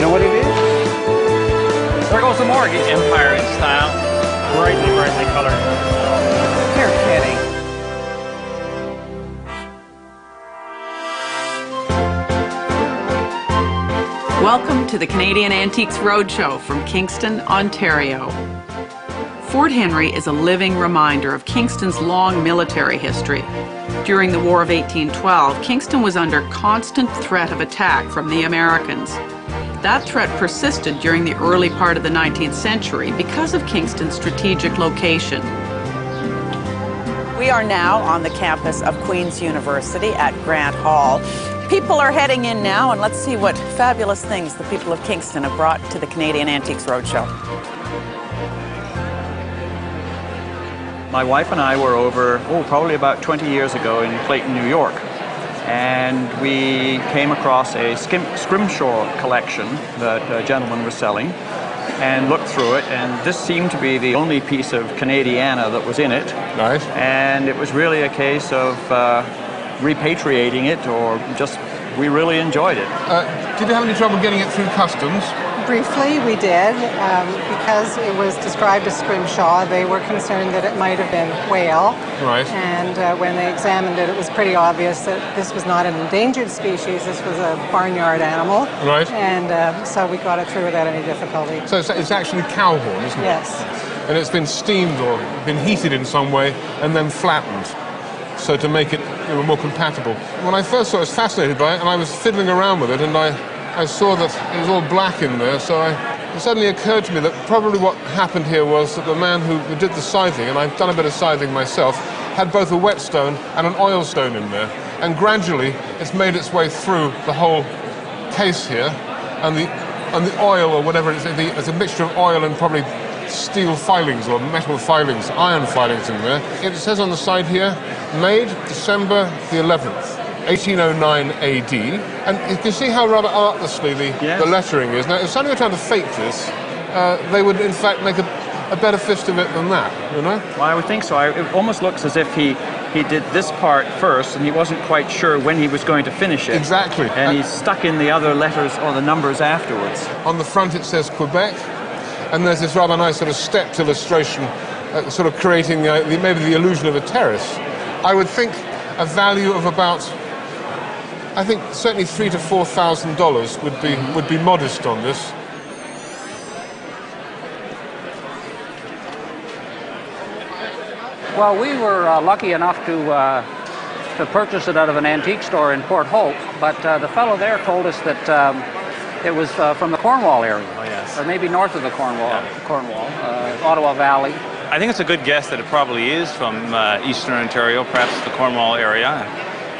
know what it is? There goes the mortgage. Empire in style. Brightly colored. You're kidding. Welcome to the Canadian Antiques Roadshow from Kingston, Ontario. Fort Henry is a living reminder of Kingston's long military history. During the War of 1812, Kingston was under constant threat of attack from the Americans. That threat persisted during the early part of the 19th century because of Kingston's strategic location. We are now on the campus of Queen's University at Grant Hall. People are heading in now, and let's see what fabulous things the people of Kingston have brought to the Canadian Antiques Roadshow. My wife and I were over, probably about 20 years ago in Clayton, New York. And we came across a scrimshaw collection that a gentleman was selling and looked through it, and this seemed to be the only piece of Canadiana that was in it. Nice. And it was really a case of repatriating it, or just, we really enjoyed it. Did you have any trouble getting it through customs? Briefly, we did. Because it was described as scrimshaw, they were concerned that it might have been whale. Right. And when they examined it, it was pretty obvious that this was not an endangered species. This was a barnyard animal. Right. And so we got it through without any difficulty. So it's actually cow horn, isn't it? Yes. And it's been steamed or been heated in some way and then flattened, so to make it more compatible. When I first saw it, I was fascinated by it, and I was fiddling around with it, and I saw that it was all black in there, so it suddenly occurred to me that probably what happened here was that the man who did the scything, and I've done a bit of scything myself, had both a whetstone and an oil stone in there. And gradually, it's made its way through the whole case here, and the oil, or whatever it is, there's a mixture of oil and probably steel filings or metal filings, iron filings in there. It says on the side here, made December the 11th. 1809 AD, and you can see how rather artlessly the lettering is. Now, if somebody were trying to fake this, they would in fact make a better fist of it than that, you know? Well, I would think so. It almost looks as if he did this part first, and he wasn't quite sure when he was going to finish it. Exactly. And he stuck in the other letters or the numbers afterwards. On the front it says Quebec, and there's this rather nice sort of stepped illustration, sort of creating maybe the illusion of a terrace. I would think a value of about, I think certainly $3,000 to $4,000 would be modest on this. Well, we were lucky enough to purchase it out of an antique store in Port Hope, but the fellow there told us that it was from the Cornwall area. Oh, yes. Or maybe north of the Cornwall, Ottawa Valley. I think it's a good guess that it probably is from Eastern Ontario, perhaps the Cornwall area.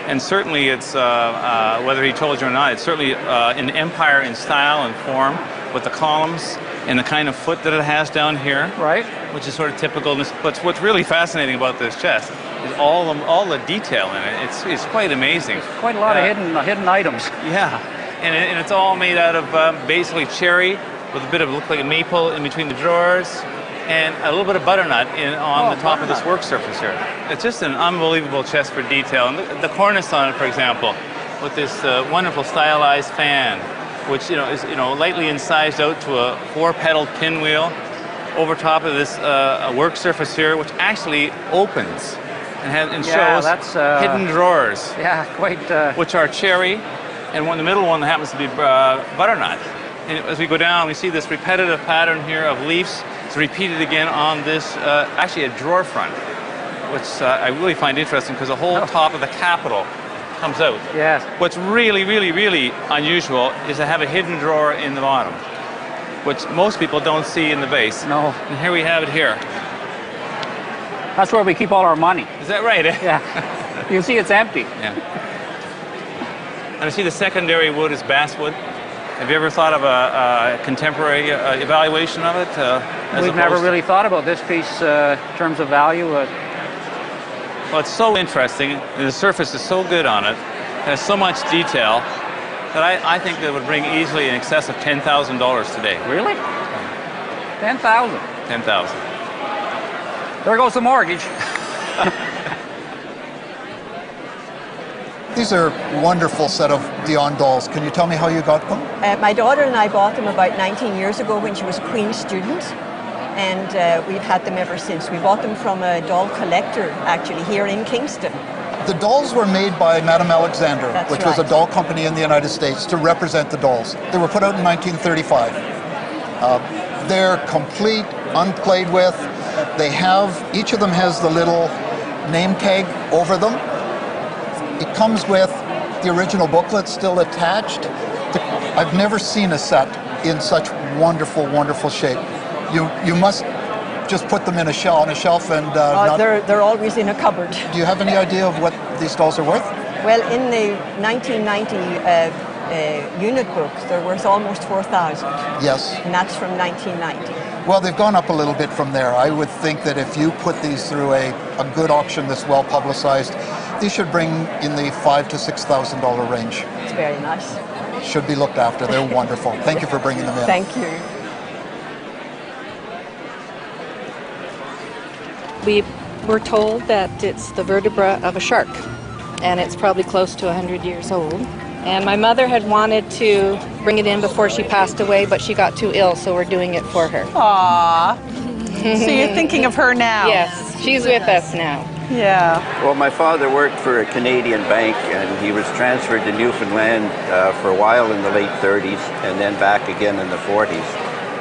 And certainly it's, whether he told you or not, it's certainly an empire in style and form, with the columns and the kind of foot that it has down here. Right. Which is sort of typical. But what's really fascinating about this chest is all the detail in it. It's quite amazing. Quite a lot of hidden items. Yeah. And it's all made out of basically cherry, with a bit of, look like a maple in between the drawers, and a little bit of butternut on the top of this work surface here. It's just an unbelievable chest for detail. And the cornice on it, for example, with this wonderful stylized fan, which is lightly incised out to a 4-pedal pinwheel over top of this work surface here, which actually opens and shows hidden drawers. Yeah, quite. Which are cherry, and the middle one happens to be butternut. And as we go down, we see this repetitive pattern here of leaves. It's repeated again on this, actually a drawer front, which I really find interesting because the whole top of the capital comes out. Yes. What's really, really, really unusual is to have a hidden drawer in the bottom, which most people don't see in the base. No. And here we have it here. That's where we keep all our money. Is that right? Yeah. You see it's empty. Yeah. And I see the secondary wood is basswood. Have you ever thought of a contemporary evaluation of it? We've never really thought about this piece in terms of value. Well, it's so interesting, and the surface is so good on it, it has so much detail, that I think that would bring easily in excess of $10,000 today. Really? 10,000? 10,000. There goes the mortgage. These are a wonderful set of Dion dolls. Can you tell me how you got them? My daughter and I bought them about 19 years ago when she was a Queen's student, and we've had them ever since. We bought them from a doll collector, actually, here in Kingston. The dolls were made by Madame Alexander, which was a doll company in the United States to represent the dolls. They were put out in 1935. They're complete, unplayed with. They have, each of them has the little name tag over them. It comes with the original booklet still attached. I've never seen a set in such wonderful, wonderful shape. You must just put them in a shelf and they're always in a cupboard. Do you have any idea of what these dolls are worth? Well, in the 1990 unit book, they're worth almost 4,000. Yes. And that's from 1990. Well, they've gone up a little bit from there. I would think that if you put these through a good auction that's well publicized, these should bring in the $5,000 to $6,000 range. It's very nice. Should be looked after. They're wonderful. Thank you for bringing them in. Thank you. We were told that it's the vertebra of a shark, and it's probably close to 100 years old. And my mother had wanted to bring it in before she passed away, but she got too ill, so we're doing it for her. Aww. So you're thinking of her now? Yes, she's with us now. Yeah. Well, my father worked for a Canadian bank, and he was transferred to Newfoundland for a while in the late 30s, and then back again in the 40s.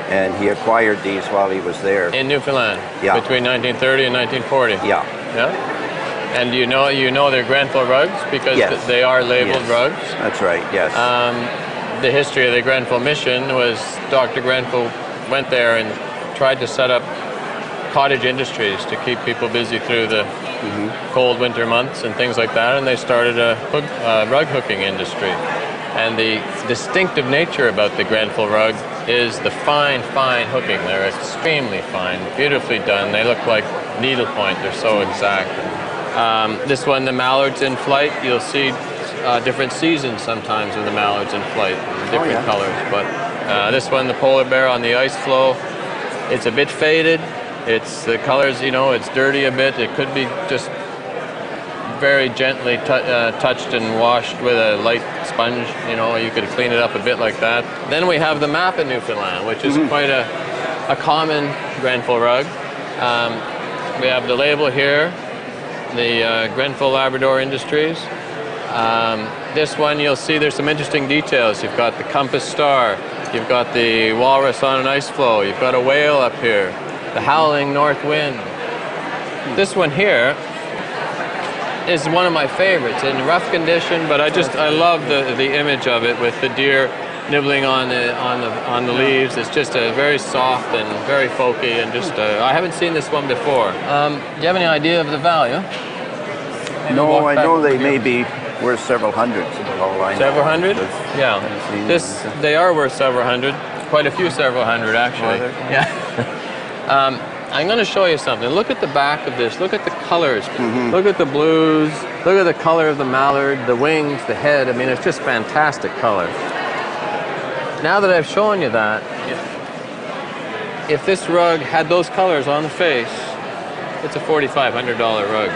And he acquired these while he was there. In Newfoundland? Yeah. Between 1930 and 1940? Yeah. Yeah? And you know they're Grenfell rugs because yes. They are labeled rugs? That's right, yes. The history of the Grenfell mission was Dr. Grenfell went there and tried to set up cottage industries to keep people busy through the cold winter months and things like that, and they started a rug hooking industry. And the distinctive nature about the Grenfell rug is the fine hooking. They're extremely fine, beautifully done. They look like needlepoint. They're so exact. This one, the mallards in flight, you'll see different seasons sometimes of the mallards in flight, different colors. But this one, the polar bear on the ice floe, it's a bit faded. It's the colors, it's dirty a bit. It could be just very gently touched and washed with a light sponge. You could clean it up a bit like that. Then we have the map in Newfoundland, which is quite a common Grenfell rug. We have the label here, the Grenfell Labrador Industries. This one you'll see there's some interesting details. You've got the compass star, you've got the walrus on an ice floe, you've got a whale up here, the howling north wind. This one here is one of my favorites, in rough condition, but I love the image of it with the deer nibbling on the leaves. It's just a very soft and very folky, and just I haven't seen this one before. Do you have any idea of the value? No, I know they may be worth several hundreds. Several hundred? Yeah. They are worth several hundred. Quite a few several hundred, actually. Yeah. I'm going to show you something. Look at the back of this. Look at the colors. Look at the blues. Look at the color of the mallard, the wings, the head. I mean, it's just fantastic color. Now that I've shown you that, if this rug had those colors on the face, it's a $4,500 rug.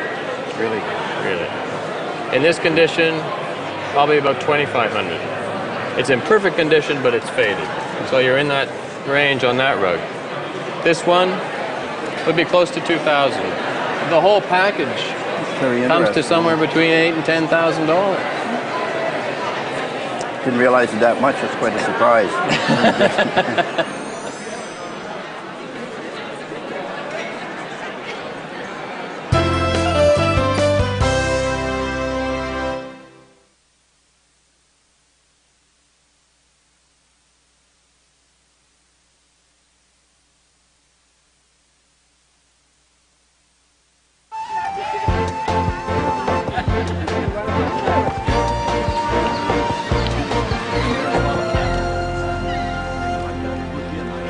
Really? Really. In this condition, probably about $2,500. It's in perfect condition, but it's faded. So you're in that range on that rug. This one would be close to $2,000. The whole package comes to somewhere between $8,000 and $10,000. Didn't realize it that much. It's quite a surprise.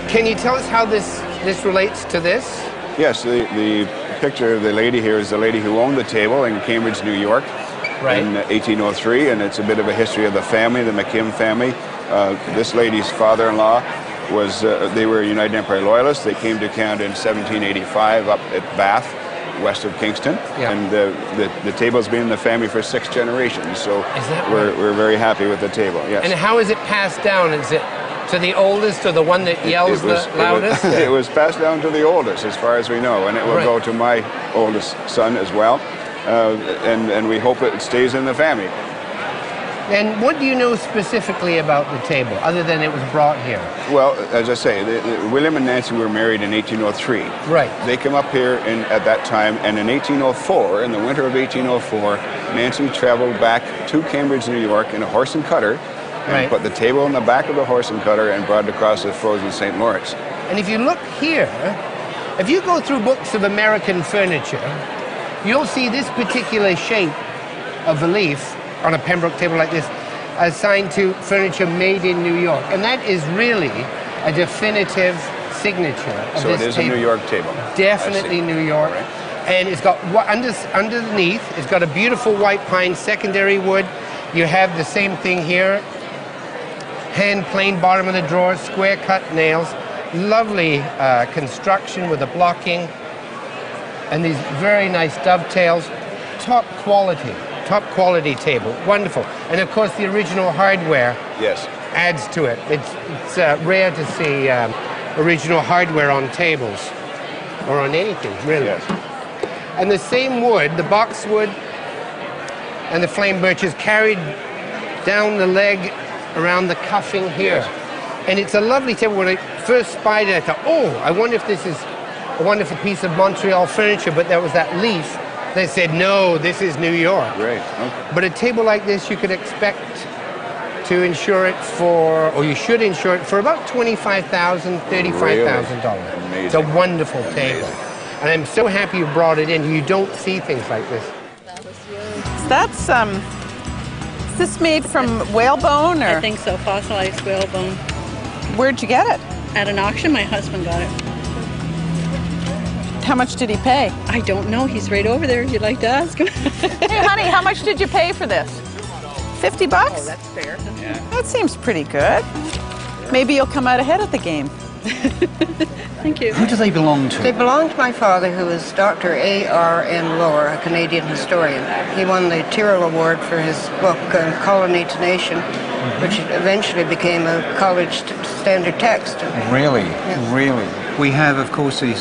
Can you tell us how this relates to this? Yes, the picture of the lady here is the lady who owned the table in Cambridge, New York, in 1803, and it's a bit of a history of the family, the McKim family. This lady's father-in-law they were United Empire Loyalists. They came to Canada in 1785 up at Bath, west of Kingston, and the table's been in the family for 6 generations. So we're very happy with the table. Yes. And how is it passed down? Is it to the oldest or the one that yells the loudest? It was passed down to the oldest, as far as we know, and it will go to my oldest son as well. And we hope it stays in the family. And what do you know specifically about the table, other than it was brought here? Well, as I say, William and Nancy were married in 1803. Right. They came up here at that time, and in 1804, in the winter of 1804, Nancy traveled back to Cambridge, New York in a horse and cutter, and put the table in the back of the horse and cutter and brought it across the frozen St. Lawrence. And if you look here, if you go through books of American furniture, you'll see this particular shape of a leaf on a Pembroke table like this assigned to furniture made in New York. And that is really a definitive signature of this table. So it is a New York table. Definitely New York. And it's got, underneath, it's got a beautiful white pine secondary wood. You have the same thing here. Hand planed bottom of the drawer, square cut nails. Lovely construction with the blocking. And these very nice dovetails. Top quality table, wonderful. And of course the original hardware adds to it. It's rare to see original hardware on tables, or on anything, really. Yes. And the same wood, the boxwood and the flame birch is carried down the leg around the cuffing here. Yes. And it's a lovely table. When I first spied it, I thought, oh, I wonder if this is a wonderful piece of Montreal furniture, but there was that leaf. They said, no, this is New York. Great. Okay. But a table like this, you could expect to insure it for, or you should insure it for about $25,000, $35,000. Really? It's a wonderful table. And I'm so happy you brought it in. You don't see things like this. That's, is this made from whalebone, or? I think so, fossilized whalebone. Where'd you get it? At an auction, my husband got it. How much did he pay? I don't know. He's right over there. You'd like to ask him. Hey, honey, how much did you pay for this? $50? Oh, that's fair. Yeah. That seems pretty good. Maybe you'll come out ahead at the game. Thank you. Who do they belong to? They belong to my father, who is Dr. A.R.M. Lower, a Canadian historian. He won the Tyrrell Award for his book, Colony to Nation, which eventually became a college standard text. Really? Yes. Really? We have, of course, a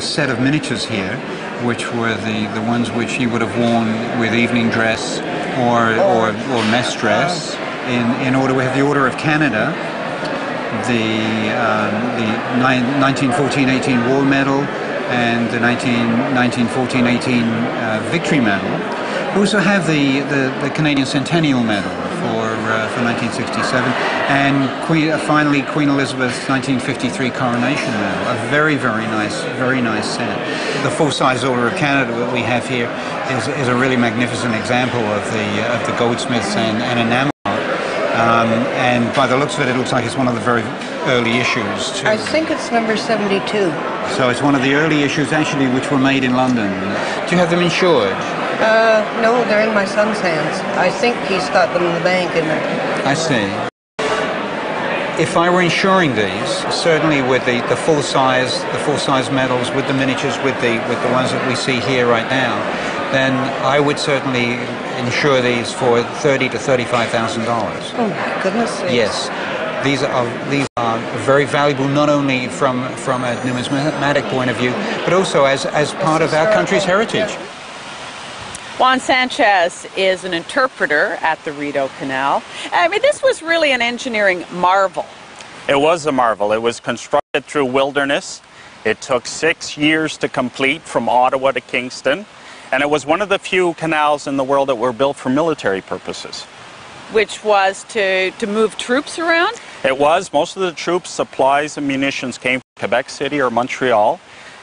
set of miniatures here, which were the ones which he would have worn with evening dress or mess dress. In order, we have the Order of Canada, the 1914-18 War Medal, and the 1914-18 Victory Medal. We also have the Canadian Centennial Medal for 1967, and finally Queen Elizabeth's 1953 Coronation Medal. A very nice set. The full-size Order of Canada that we have here is a really magnificent example of the goldsmiths and enamel. And by the looks of it looks like it's one of the very early issues too. I think it's number 72. So it's one of the early issues actually which were made in London. Do you have them insured? No, they're in my son's hands. I think he's got them in the bank. I see. If I were insuring these, certainly with the full size medals, with the miniatures, with the ones that we see here right now, then I would certainly insure these for $30,000 to $35,000. Oh my goodness sakes. Yes. These are very valuable, not only from a numismatic point of view, but also as part of our country's heritage. Juan Sanchez is an interpreter at the Rideau Canal. I mean, this was really an engineering marvel. It was a marvel. It was constructed through wilderness. It took 6 years to complete from Ottawa to Kingston. And it was one of the few canals in the world that were built for military purposes. Which was to move troops around? It was. Most of the troops, supplies, and munitions came from Quebec City or Montreal.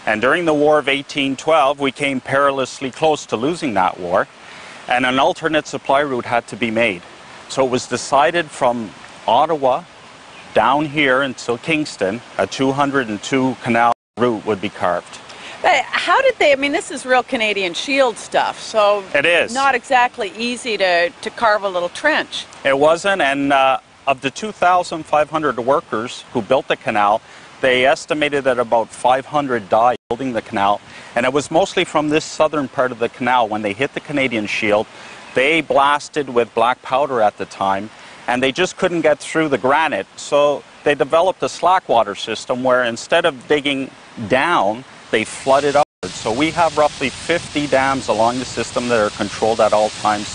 And during the War of 1812, we came perilously close to losing that war. And an alternate supply route had to be made. So it was decided from Ottawa down here until Kingston, a 202 canal route would be carved. But how did they, I mean, this is real Canadian Shield stuff, so it is not exactly easy to carve a little trench. It wasn't, and of the 2,500 workers who built the canal, they estimated that about 500 died building the canal, And it was mostly from this southern part of the canal. When they hit the Canadian Shield, they blasted with black powder at the time, and they just couldn't get through the granite. So they developed a slack water system where instead of digging down, they flooded upwards. So we have roughly 50 dams along the system that are controlled at all times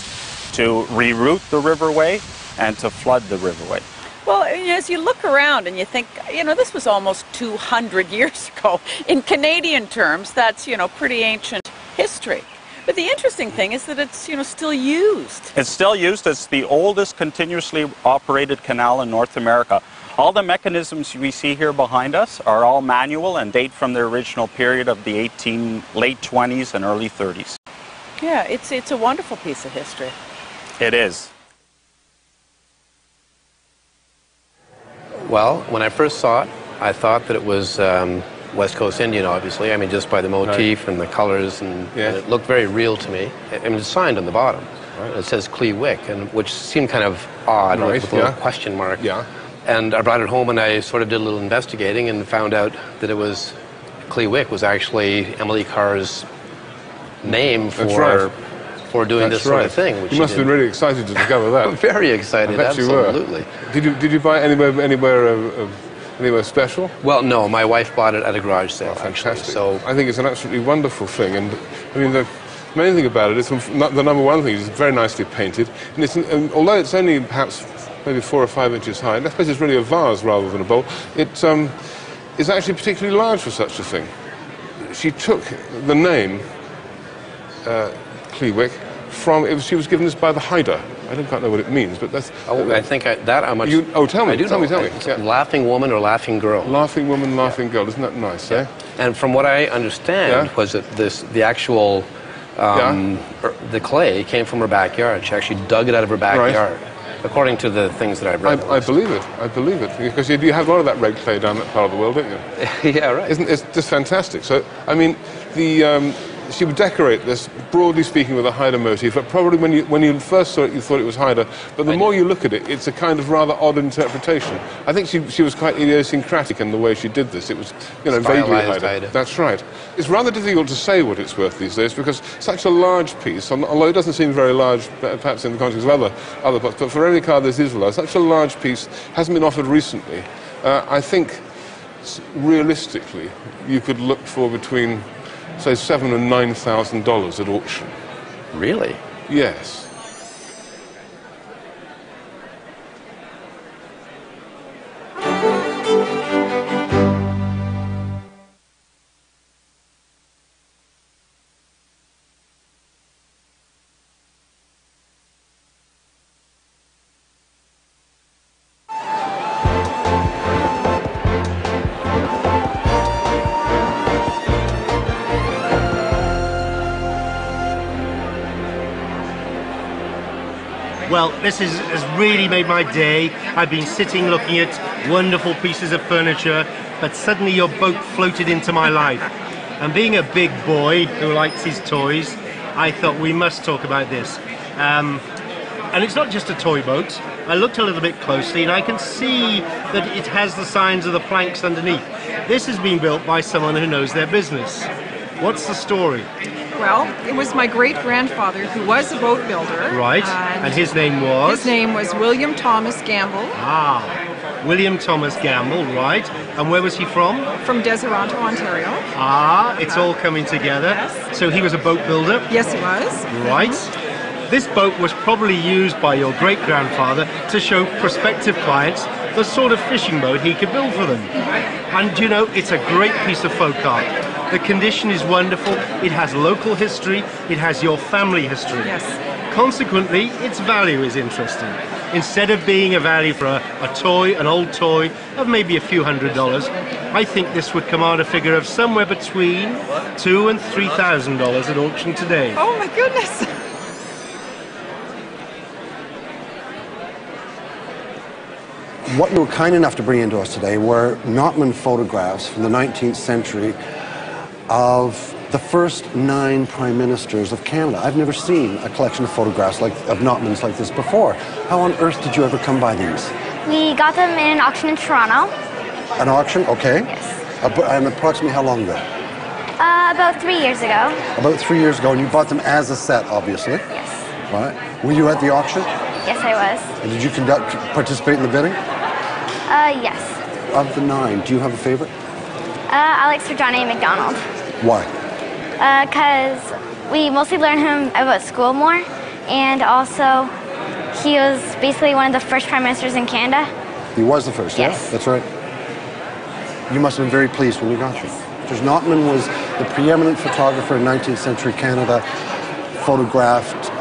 to reroute the riverway and to flood the riverway. Well, as you look around and you think, this was almost 200 years ago. In Canadian terms, that's, pretty ancient history. But the interesting thing is that it's, still used. It's still used. It's the oldest continuously operated canal in North America. All the mechanisms we see here behind us are all manual and date from the original period of the late 20s and early 30s. Yeah, it's a wonderful piece of history. It is. Well, when I first saw it, I thought that it was West Coast Indian, obviously. I mean, just by the motif and the colors, and it looked very real to me. I mean, it's signed on the bottom. Right. It says Clee-Wick, and which seemed kind of odd with a little question mark. Yeah. And I brought it home and I sort of did a little investigating and found out that it was Clee-Wick was actually Emily Carr's name for doing this sort of thing. You must have been really excited to discover that. Very excited, absolutely. Did you buy anywhere special? Well, no. My wife bought it at a garage sale, actually. So I think it's an absolutely wonderful thing, and I mean the main thing about it is the number one thing is it's very nicely painted, and although it's only perhaps maybe 4 or 5 inches high, and I suppose it's really a vase rather than a bowl. It is actually particularly large for such a thing. She took the name Clee-Wick from, she was given this by the Haida. I don't quite know what it means, but that's... I think that how much... tell me, tell me. Laughing woman or laughing girl? Laughing woman, laughing girl. Isn't that nice, eh? And from what I understand was that the actual, the clay came from her backyard. She actually dug it out of her backyard. Right. According to the things that I've read. I believe it, because you have a lot of that red clay down that part of the world, don't you? Yeah, right. It's just fantastic. So, I mean, she would decorate this, broadly speaking, with a Haida motif, but probably when you first saw it, you thought it was Haida, but the more you look at it, it's a kind of rather odd interpretation. I think she was quite idiosyncratic in the way she did this. It was, vaguely Haida. That's right. It's rather difficult to say what it's worth these days, because such a large piece, although it doesn't seem very large, perhaps in the context of other parts, but for any car this is large, such a large piece hasn't been offered recently. I think, realistically, you could look for between, say, $7,000 and $9,000 at auction. Really? Yes. Well, this has really made my day. I've been sitting looking at wonderful pieces of furniture, but suddenly your boat floated into my life. And being a big boy who likes his toys, I thought we must talk about this. And it's not just a toy boat. I looked a little bit closely and I can see that it has the signs of the planks underneath. This has been built by someone who knows their business. What's the story? Well, it was my great-grandfather who was a boat builder. Right, and his name was? His name was William Thomas Gamble. Ah, William Thomas Gamble, right. And where was he from? From Deseronto, Ontario. Ah, it's all coming together. Yes. So he was a boat builder? Yes, he was. Right. This boat was probably used by your great-grandfather to show prospective clients the sort of fishing boat he could build for them. And you know, it's a great piece of folk art. The condition is wonderful, it has local history, it has your family history. Yes. Consequently, its value is interesting. Instead of being a value for a toy, an old toy, of maybe a few $100s, I think this would command a figure of somewhere between $2,000 and $3,000 at auction today. Oh my goodness! What you were kind enough to bring into us today were Notman photographs from the 19th century of the first 9 prime ministers of Canada. I've never seen a collection of photographs of Notmans like this before. How on earth did you ever come by these? We got them in an auction in Toronto. An auction? Okay. Yes. And approximately how long ago? About 3 years ago. About 3 years ago, and you bought them as a set, obviously. Yes. Right. Were you at the auction? Yes, I was. And did you participate in the bidding? Yes. Of the 9, do you have a favorite? I like Sir John A. Macdonald. Why? Because we mostly learn him about school more, and also he was basically one of the first prime ministers in Canada. He was the first, yes. Yeah? That's right. You must have been very pleased when you got them. Because Notman was the preeminent photographer in 19th century Canada, photographed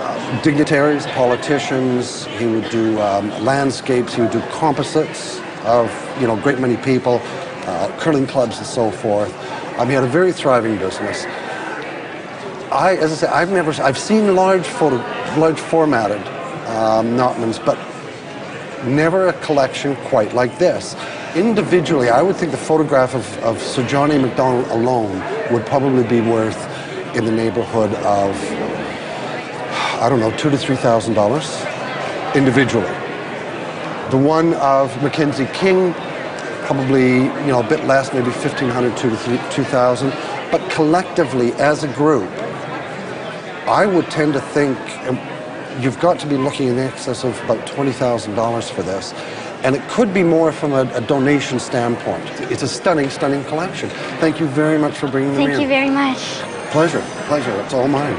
dignitaries, politicians, he would do landscapes, he would do composites of, you know, a great many people, curling clubs and so forth. He had a very thriving business. As I say, I've seen large formatted Notmans, but never a collection quite like this. Individually, I would think the photograph of Sir John A. Macdonald alone would probably be worth in the neighborhood of, I don't know, $2,000 to $3,000 individually. The one of Mackenzie King, probably, you know, a bit less, maybe $1,500 to $2,000. But collectively, as a group, I would tend to think you've got to be looking in excess of about $20,000 for this. And it could be more from a donation standpoint. It's a stunning, stunning collection. Thank you very much for bringing them in. Thank you very much. Pleasure, pleasure. It's all mine.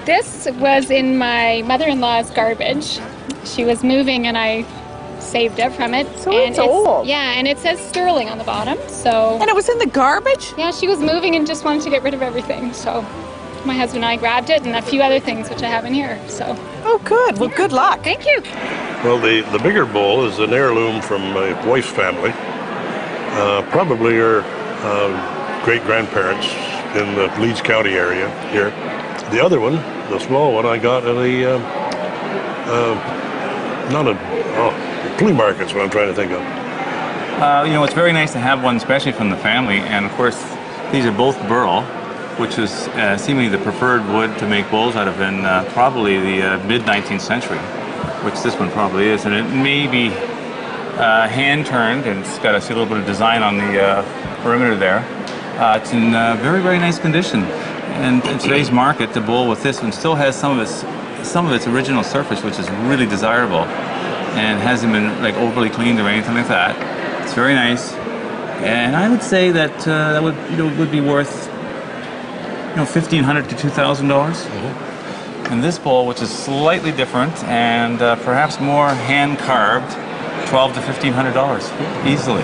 This was in my mother-in-law's garbage. She was moving and I saved it from it. So it's old. Yeah, and it says sterling on the bottom, so... And it was in the garbage? Yeah, she was moving and just wanted to get rid of everything, so my husband and I grabbed it and a few other things which I have in here, so... Oh, good. Well, good luck. Thank you. Well, the bigger bowl is an heirloom from my wife's family. Probably her great-grandparents in the Leeds County area here. The other one, the small one, I got at a, flea market's what I'm trying to think of. You know, it's very nice to have one, especially from the family, and of course, these are both burl, which was seemingly the preferred wood to make bowls out of in probably the mid-19th century, which this one probably is, and it may be hand-turned, and it's got a little bit of design on the perimeter there. It's in very, very nice condition. And in today's market, the bowl with this one still has some of its original surface, which is really desirable, and hasn't been like overly cleaned or anything like that. It's very nice, and I would say that that would be worth $1,500 to $2,000. And this bowl, which is slightly different and perhaps more hand carved, $1,200 to $1,500 easily.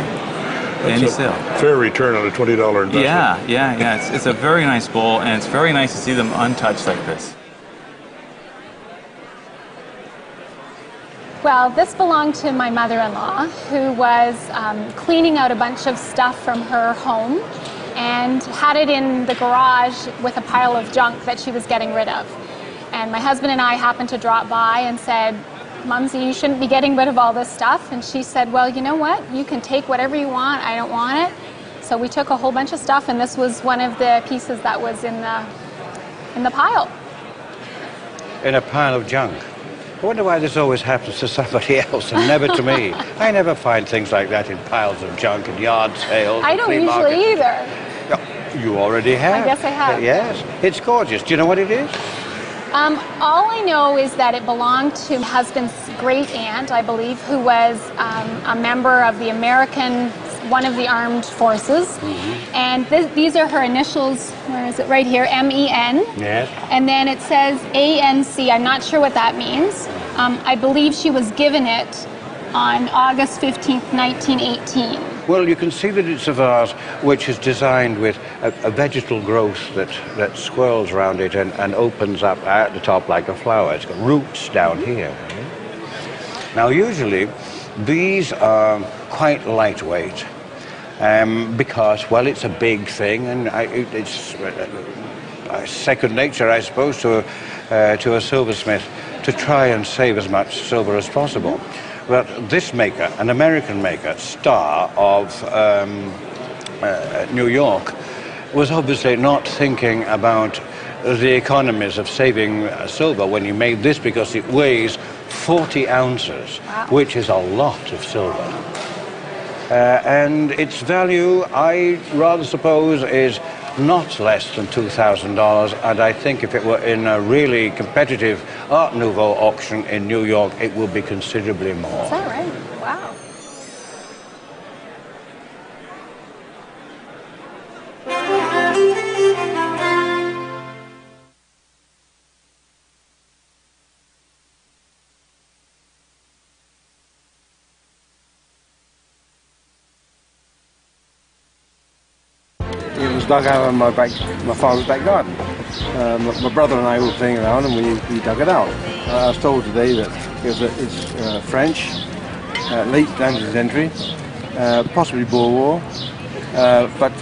Any sale. Fair return on a $20 investment. Yeah. It's a very nice bowl, and it's very nice to see them untouched like this. Well, this belonged to my mother-in-law, who was cleaning out a bunch of stuff from her home and had it in the garage with a pile of junk that she was getting rid of. And my husband and I happened to drop by and said, "Mumsy, you shouldn't be getting rid of all this stuff." And she said, "Well, you know what? You can take whatever you want. I don't want it." So we took a whole bunch of stuff, and this was one of the pieces that was in the pile. In a pile of junk. I wonder why this always happens to somebody else and never to me. I never find things like that in piles of junk and yard sales. I don't usually either. You already have. I guess I have. Yes. It's gorgeous. Do you know what it is? All I know is that it belonged to my husband's great aunt, I believe, who was a member of the one of the armed forces. And these are her initials. Where is it? Right here, MEN. Yes. And then it says ANC. I'm not sure what that means. I believe she was given it on August 15th, 1918. Well, you can see that it's a vase which is designed with a vegetal growth that swirls around it and opens up at the top like a flower. It's got roots down here. Now, usually, these are quite lightweight because, well, it's a big thing, and it's second nature, I suppose, to a silversmith to try and save as much silver as possible. But this maker, an American maker, Star of New York, was obviously not thinking about the economies of saving silver when he made this, because it weighs 40 ounces, which is a lot of silver. and its value, I rather suppose, is not less than $2,000, and I think if it were in a really competitive Art Nouveau auction in New York, it would be considerably more. Is that right? Wow. It was dug out of my father's back garden. My brother and I were playing around and we dug it out. I was told today that it's French, late 19th century, possibly Boer War, but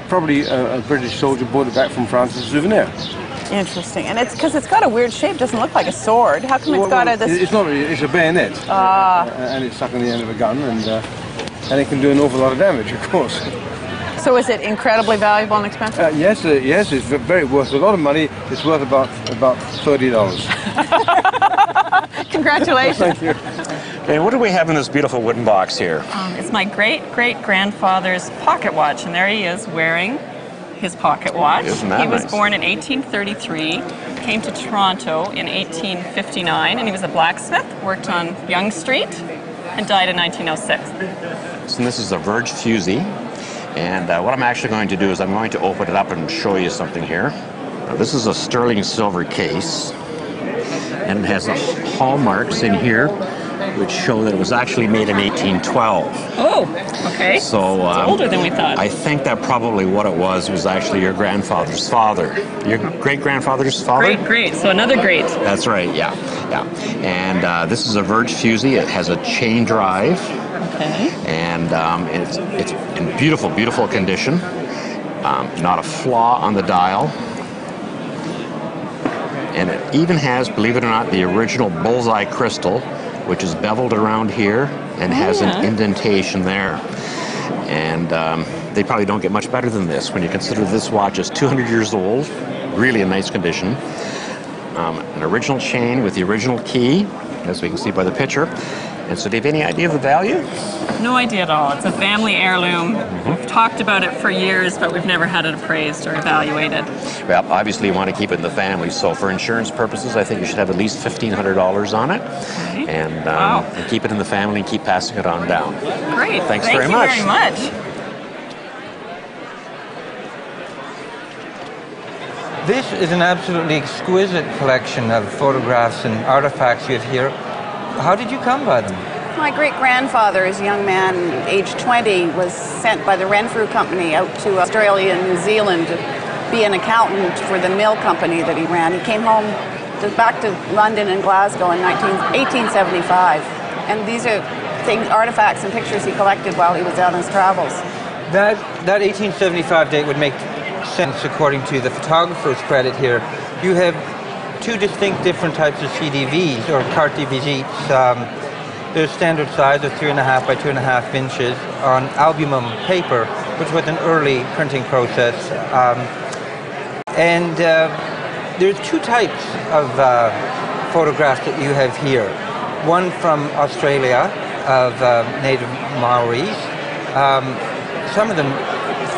probably a British soldier brought it back from France as a souvenir. Interesting. And it's because it's got a weird shape. It doesn't look like a sword. How come it's got a... This... It's not really, it's a bayonet. And it's stuck on the end of a gun, and it can do an awful lot of damage, of course. So is it incredibly valuable and expensive? Yes, it's very worth a lot of money. It's worth about $30. Congratulations. Thank you. Okay, what do we have in this beautiful wooden box here? It's my great-great-grandfather's pocket watch, and there he is wearing his pocket watch. Isn't that He was nice? born in 1833, came to Toronto in 1859, and he was a blacksmith, worked on Yonge Street, and died in 1906. So this is a Verge Fusee. And what I'm actually going to do is I'm going to open it up and show you something here. Now, this is a sterling silver case, and it has hallmarks in here which show that it was actually made in 1812. Oh, okay. So it's older than we thought. I think that probably what it was actually your grandfather's father. Your great-grandfather's father? Great. So another great. That's right, yeah. And this is a Verge Fusee. It has a chain drive. Okay. And it's in beautiful, beautiful condition. Not a flaw on the dial. And it even has, believe it or not, the original bullseye crystal, which is beveled around here and has an indentation there. And they probably don't get much better than this when you consider this watch is 200 years old, really in nice condition. An original chain with the original key, as we can see by the picture. And so do you have any idea of the value? No idea at all. It's a family heirloom. We've talked about it for years, but we've never had it appraised or evaluated. Well, obviously you want to keep it in the family, so for insurance purposes, I think you should have at least $1,500 on it. Okay. And keep it in the family and keep passing it on down. Great. Thanks Thank very you much. very much. This is an absolutely exquisite collection of photographs and artifacts you have here. How did you come by them? My great-grandfather, as a young man, age 20, was sent by the Renfrew Company out to Australia and New Zealand to be an accountant for the mill company that he ran. He came home back to London and Glasgow in 1875. And these are artifacts and pictures he collected while he was out on his travels. That 1875 date would make sense according to the photographer's credit here. You have two distinct different types of CDVs, or carte de visites. There's standard size of 3.5 by 2.5 inches on albumum paper, which was an early printing process. There's two types of photographs that you have here. One from Australia of native Maoris. Some of them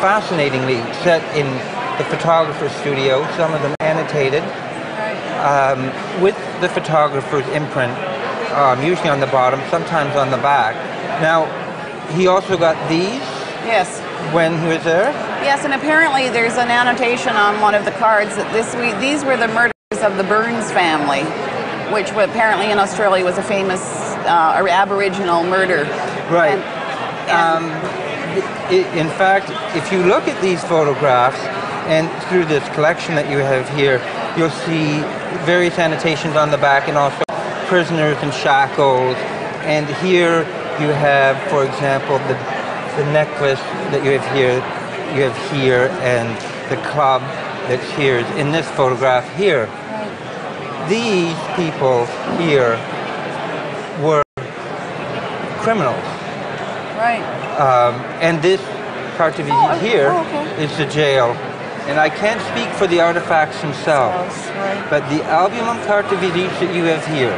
fascinatingly set in the photographer's studio, some of them annotated with the photographer's imprint, usually on the bottom, sometimes on the back. Now, he also got these? Yes. When he was there? Yes, and apparently there's an annotation on one of the cards that these were the murders of the Burns family, which apparently in Australia was a famous Aboriginal murder. Right. In fact, if you look at these photographs, and through this collection that you have here, you'll see various annotations on the back and also prisoners in shackles. And here you have, for example, the necklace that you have here, and the club that's here in this photograph here. Right. These people here were criminals. Right. And this carte de visite here is the jail. And I can't speak for the artifacts themselves, but the albumum carte de visites that you have here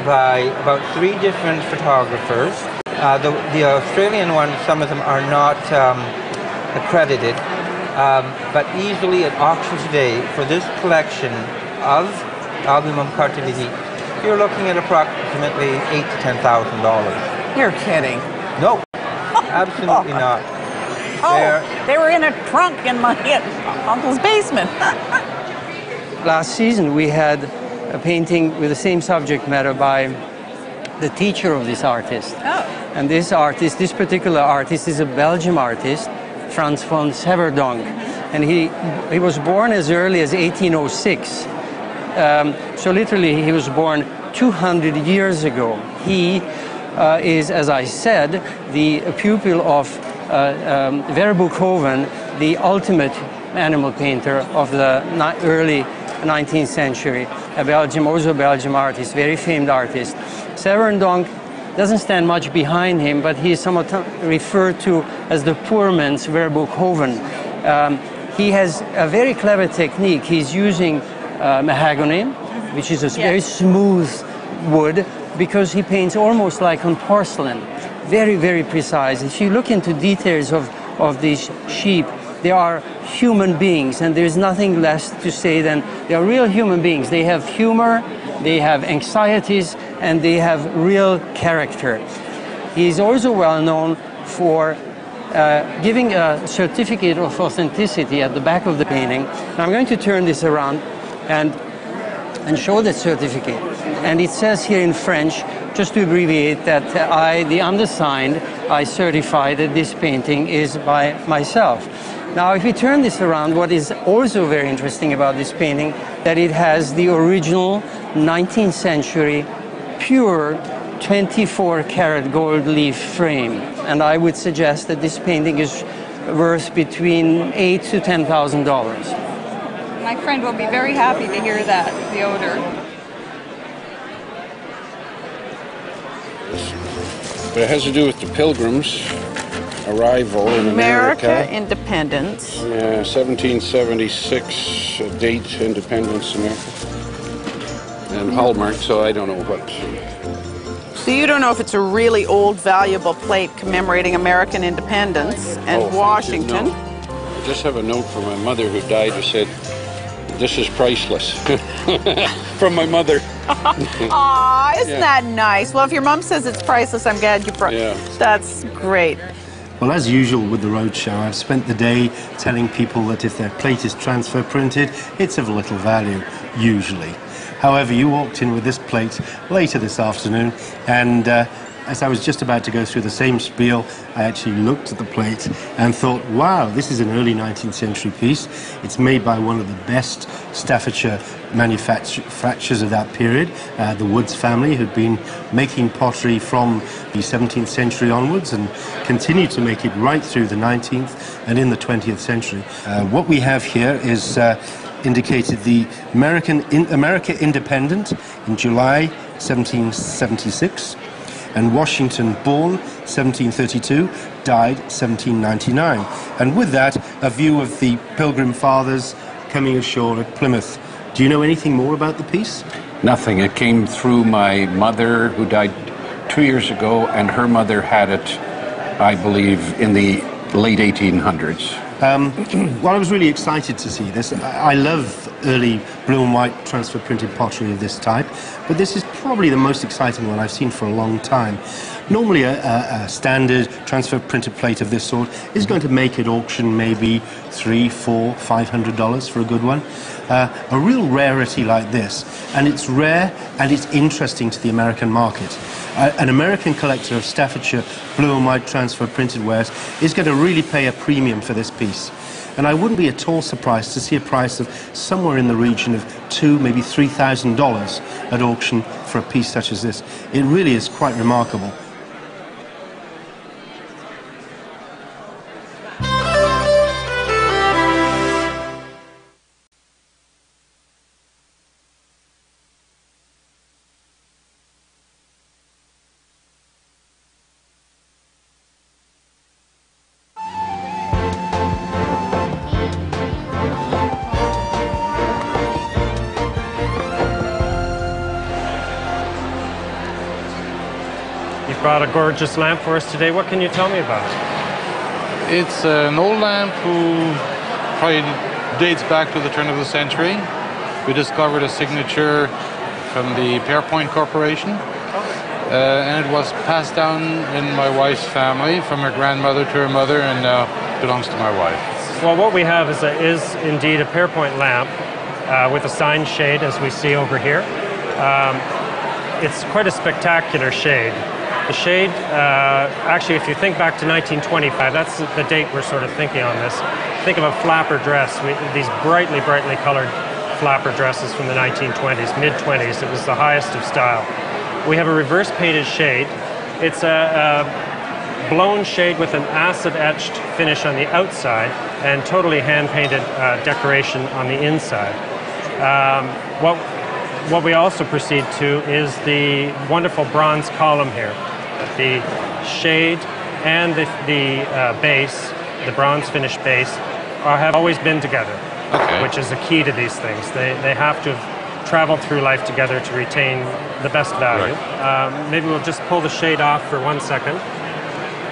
by about 3 different photographers The Australian ones, some of them are not accredited, but easily at auction today for this collection of albumum carte de visite, you're looking at approximately $8,000 to $10,000. You're kidding. No, absolutely not. Oh, they were in a trunk in my uncle's basement. Last season we had a painting with the same subject matter by the teacher of this artist. Oh. And this artist, this particular artist, is a Belgian artist, Frans van Severdonk. And he was born as early as 1806. So literally he was born 200 years ago. He is, as I said, the pupil of Verboekhoven, the ultimate animal painter of the early 19th century. Also a Belgian artist, very famed artist. Severdonk doesn't stand much behind him, but he is somewhat referred to as the poor man's Verboekhoven. He has a very clever technique. He's using mahogany, which is a very smooth wood, because he paints almost like on porcelain. Very, very precise. If you look into details of these sheep, they are human beings, and there's nothing less to say than they are real human beings. They have humor, they have anxieties, and they have real character. He is also well known for giving a certificate of authenticity at the back of the painting. Now I'm going to turn this around and show that certificate. And it says here in French, just to abbreviate, that I, the undersigned, I certify that this painting is by myself. Now, if we turn this around, what is also very interesting about this painting, that it has the original 19th century pure 24-karat gold leaf frame. And I would suggest that this painting is worth between $8,000 to $10,000. My friend will be very happy to hear that, the odor. But it has to do with the Pilgrims' arrival in America. Independence. Yeah, 1776 date, Independence, America. And hallmark, so I don't know what. So you don't know if it's a really old, valuable plate commemorating American independence and Washington. No. I just have a note from my mother who died who said, "This is priceless." From my mother. Aw, isn't that nice? Well, if your mom says it's priceless, I'm glad you brought it. Yeah. That's great. Well, as usual with the Roadshow, I've spent the day telling people that if their plate is transfer printed, it's of little value, usually. However, you walked in with this plate later this afternoon, and as I was just about to go through the same spiel, I actually looked at the plate and thought, wow, this is an early 19th century piece. It's made by one of the best Staffordshire manufacturers of that period, the Woods family, who'd been making pottery from the 17th century onwards and continued to make it right through the 19th and in the 20th century. What we have here is indicated the America Independent in July 1776. And Washington, born 1732, died 1799. And with that, a view of the Pilgrim Fathers coming ashore at Plymouth. Do you know anything more about the piece? Nothing. It came through my mother, who died 2 years ago, and her mother had it, I believe, in the late 1800s. Well, I was really excited to see this. I love early blue and white transfer printed pottery of this type, but this is probably the most exciting one I've seen for a long time. Normally a standard transfer printed plate of this sort is going to make at auction maybe $300, $400, $500 for a good one. A real rarity like this, and it's rare and it's interesting to the American market. An American collector of Staffordshire blue and white transfer printed wares is going to really pay a premium for this piece. And I wouldn't be at all surprised to see a price of somewhere in the region of $2,000, maybe $3,000 at auction for a piece such as this. It really is quite remarkable. brought a gorgeous lamp for us today. What can you tell me about it? It's an old lamp who probably dates back to the turn of the century. We discovered a signature from the Pearpoint Corporation, and it was passed down in my wife's family from her grandmother to her mother, and now belongs to my wife. Well, what we have is indeed a Pearpoint lamp with a sign shade, as we see over here. It's quite a spectacular shade. The shade, actually, if you think back to 1925, that's the date we're sort of thinking on this. Think of a flapper dress, these brightly colored flapper dresses from the 1920s, mid-20s. It was the highest of style. We have a reverse painted shade. It's a blown shade with an acid-etched finish on the outside and totally hand-painted decoration on the inside. What we also proceed to is the wonderful bronze column here. The shade and the base, the bronze finished base, have always been together, which is the key to these things. They have to have traveled through life together to retain the best value. Right. Maybe we'll just pull the shade off for 1 second.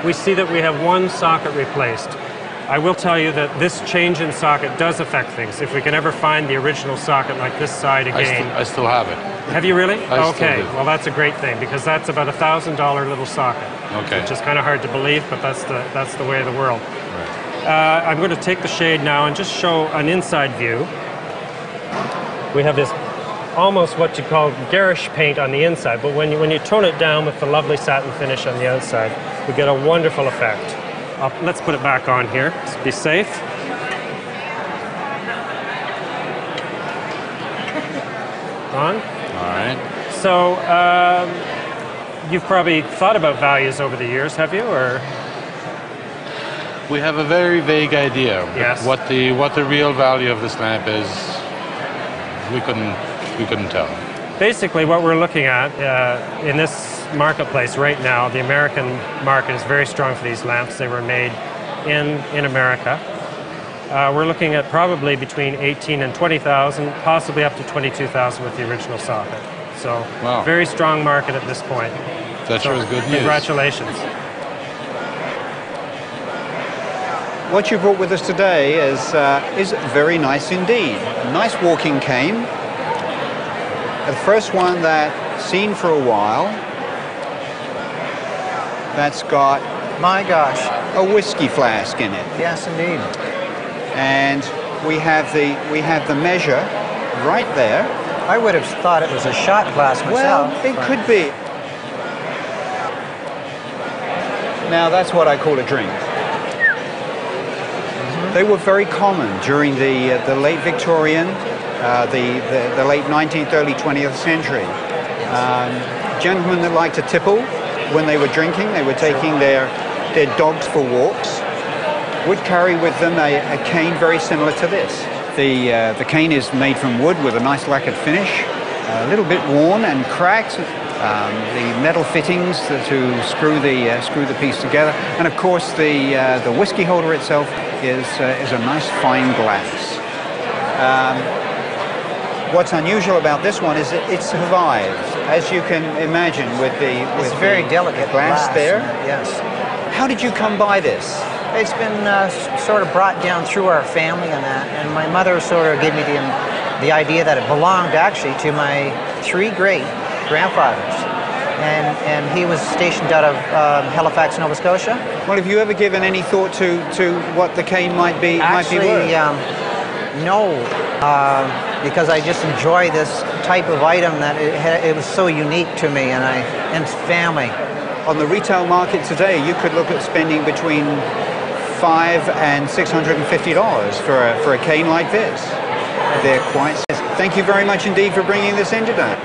We see that we have one socket replaced. I will tell you that this change in socket does affect things. If we can ever find the original socket like this side again. I still have it. Have you really? I okay, still do. well that's a great thing because that's about $1,000 little socket. Okay. Which is kind of hard to believe, but that's the way of the world. Right. I'm going to take the shade now and just show an inside view. We have this almost what you call garish paint on the inside, but when you tone it down with the lovely satin finish on the outside, we get a wonderful effect. Let's put it back on here, to be safe. On. All right. So, you've probably thought about values over the years, have you, or? We have a very vague idea. Yes. What the real value of this lamp is, we couldn't tell. Basically, what we're looking at in this marketplace right now, the American market is very strong for these lamps. They were made in America. We're looking at probably between 18 and 20,000, possibly up to 22,000 with the original socket. So, wow. Very strong market at this point. That sure is good news. Congratulations. What you brought with us today is very nice indeed. A nice walking cane. The first one that's seen for a while. That's got, my gosh, a whiskey flask in it. Yes, indeed. And we have the measure right there. I would have thought it was a shot glass myself. Well, it could be. Now that's what I call a drink. They were very common during the late Victorian, the late 19th, early 20th century. Gentlemen that liked to tipple when they were drinking, they were taking their dogs for walks, would carry with them a cane very similar to this. The cane is made from wood with a nice lacquered finish, a little bit worn and cracked. The metal fittings to screw the piece together, and of course the whiskey holder itself is a nice fine glass. What's unusual about this one is that it survives, as you can imagine, with it's very delicate glass there. Yes. How did you come by this? It's been sort of brought down through our family and that, and my mother sort of gave me the idea that it belonged actually to my 3 great-grandfathers, and he was stationed out of Halifax, Nova Scotia. Well, have you ever given any thought to what the cane might be worth? No, because I just enjoy this type of item that it was so unique to me and family. On the retail market today, you could look at spending between $500 and $650 for a cane like this. They're quite. Thank you very much indeed for bringing this in today.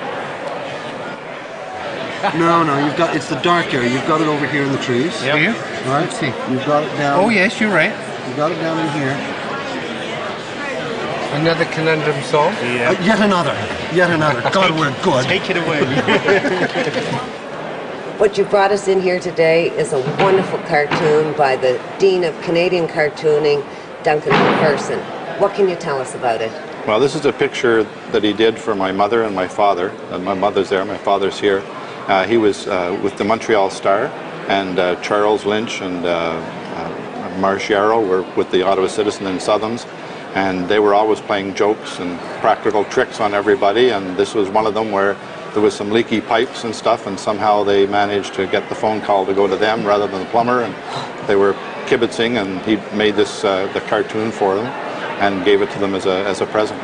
No, you've got, it's the dark area. You've got it over here in the trees. Yep. Here? All right. Let's see. You've got it down. Oh yes, you're right. You've got it down in here. Another conundrum solved. Yeah. Yet another. God, we're good. Take it away. What you brought us in here today is a wonderful cartoon by the Dean of Canadian Cartooning, Duncan Person. What can you tell us about it? Well, this is a picture that he did for my mother and my father. And my mother's there, my father's here. He was with the Montreal Star, and Charles Lynch and Marchiaro were with the Ottawa Citizen and Southam's, and they were always playing jokes and practical tricks on everybody, and this was one of them where there was some leaky pipes and stuff, and somehow they managed to get the phone call to go to them rather than the plumber, and they were kibitzing, and he made this the cartoon for them and gave it to them as a present.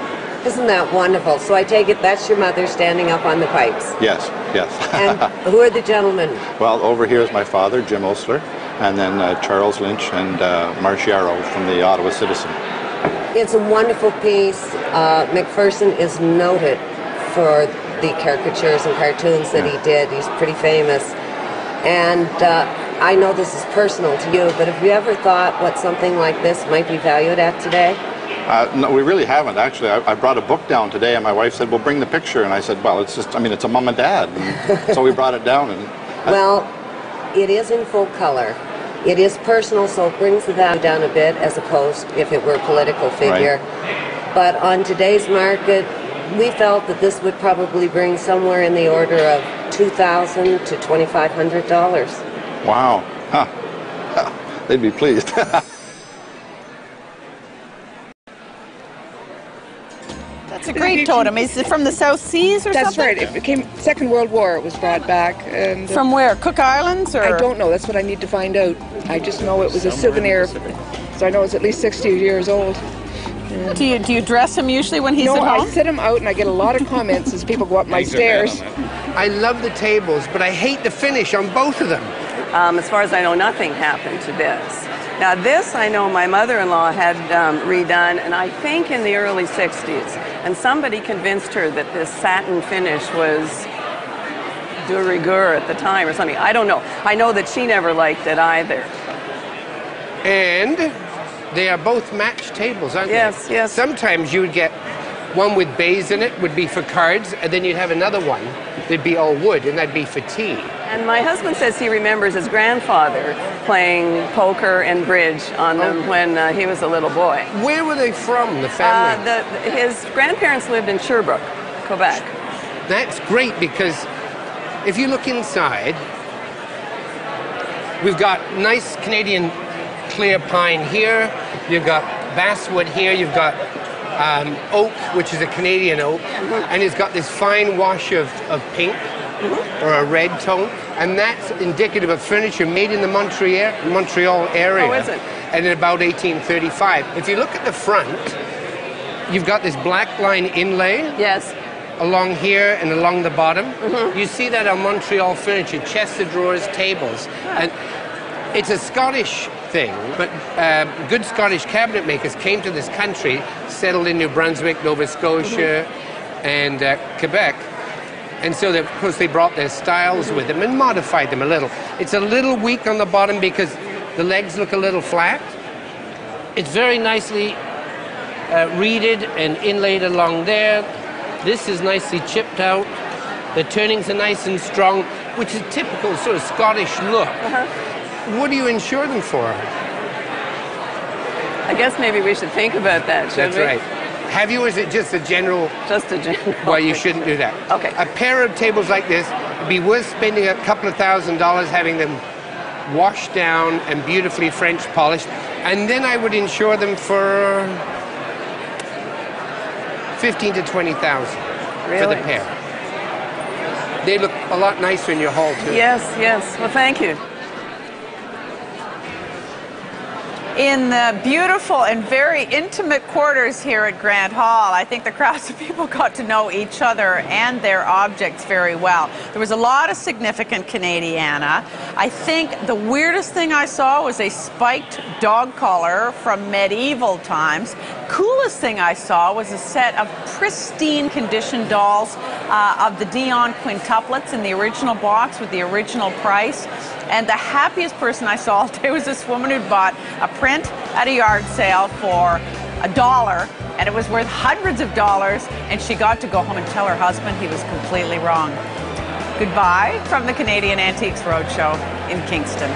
Isn't that wonderful? So I take it that's your mother standing up on the pipes. Yes, yes. And who are the gentlemen? Well, over here is my father, Jim Osler, and then Charles Lynch and Marchiaro from the Ottawa Citizen. It's a wonderful piece. McPherson is noted for the caricatures and cartoons that he did. He's pretty famous. And I know this is personal to you, but have you ever thought what something like this might be valued at today? No, we really haven't, actually. I brought a book down today, and my wife said, well, bring the picture. And I said, well, it's just, I mean, it's a mom and dad. And so we brought it down. And Well, it is in full color. It is personal, so it brings the value down a bit as opposed if it were a political figure. Right. But on today's market, we felt that this would probably bring somewhere in the order of $2,000 to $2,500. Wow. Huh. They'd be pleased. It's a great totem. Is it from the South Seas or That's something? right. It became Second World War. It was brought back. And From where? Cook Islands? Or? I don't know. That's what I need to find out. I just know it was a souvenir. So I know it's at least 60 years old. Do you dress him usually when he's at home? No, I sit him out and I get a lot of comments as people go up my stairs. I love the tables, but I hate the finish on both of them. As far as I know, nothing happened to this. Now this I know my mother-in-law had redone, and I think in the early 60s. And somebody convinced her that this satin finish was de rigueur at the time or something. I don't know. I know that she never liked it either. And they are both matched tables, aren't they? Yes, yes. Sometimes you would get one with bays in it, would be for cards, and then you'd have another one that'd be all wood, and that'd be for tea. And my husband says he remembers his grandfather playing poker and bridge on them when he was a little boy. Where were they from, the family? His grandparents lived in Sherbrooke, Quebec. That's great, because if you look inside, we've got nice Canadian clear pine here, you've got basswood here, you've got oak, which is a Canadian oak, and it's got this fine wash of pink or a red tone, and that's indicative of furniture made in the Montreal area. Oh, is it? And in about 1835. If you look at the front, you've got this black line inlay. Yes. Along here and along the bottom. You see that on Montreal furniture, chests of drawers, tables. And it's a Scottish thing, but good Scottish cabinet makers came to this country, settled in New Brunswick, Nova Scotia, and Quebec. And so, of course, they brought their styles with them and modified them a little. It's a little weak on the bottom because the legs look a little flat. It's very nicely reeded and inlaid along there. This is nicely chipped out. The turnings are nice and strong, which is typical sort of Scottish look. What do you insure them for? I guess maybe we should think about that, shouldn't we? That's right. Have you, or is it just a general? Just a general. Well, you shouldn't do that. Okay. A pair of tables like this would be worth spending a couple of $1,000s having them washed down and beautifully French polished, and then I would insure them for $15,000 to $20,000 for the pair. They look a lot nicer in your hall too. Yes, yes. Well, thank you. In the beautiful and very intimate quarters here at Grant Hall, I think the crowds of people got to know each other and their objects very well. There was a lot of significant Canadiana. I think the weirdest thing I saw was a spiked dog collar from medieval times. Coolest thing I saw was a set of pristine condition dolls of the Dion quintuplets in the original box with the original price. And the happiest person I saw all day was this woman who'd bought a print at a yard sale for $1, and it was worth hundreds of dollars, and she got to go home and tell her husband he was completely wrong. Goodbye from the Canadian Antiques Roadshow in Kingston.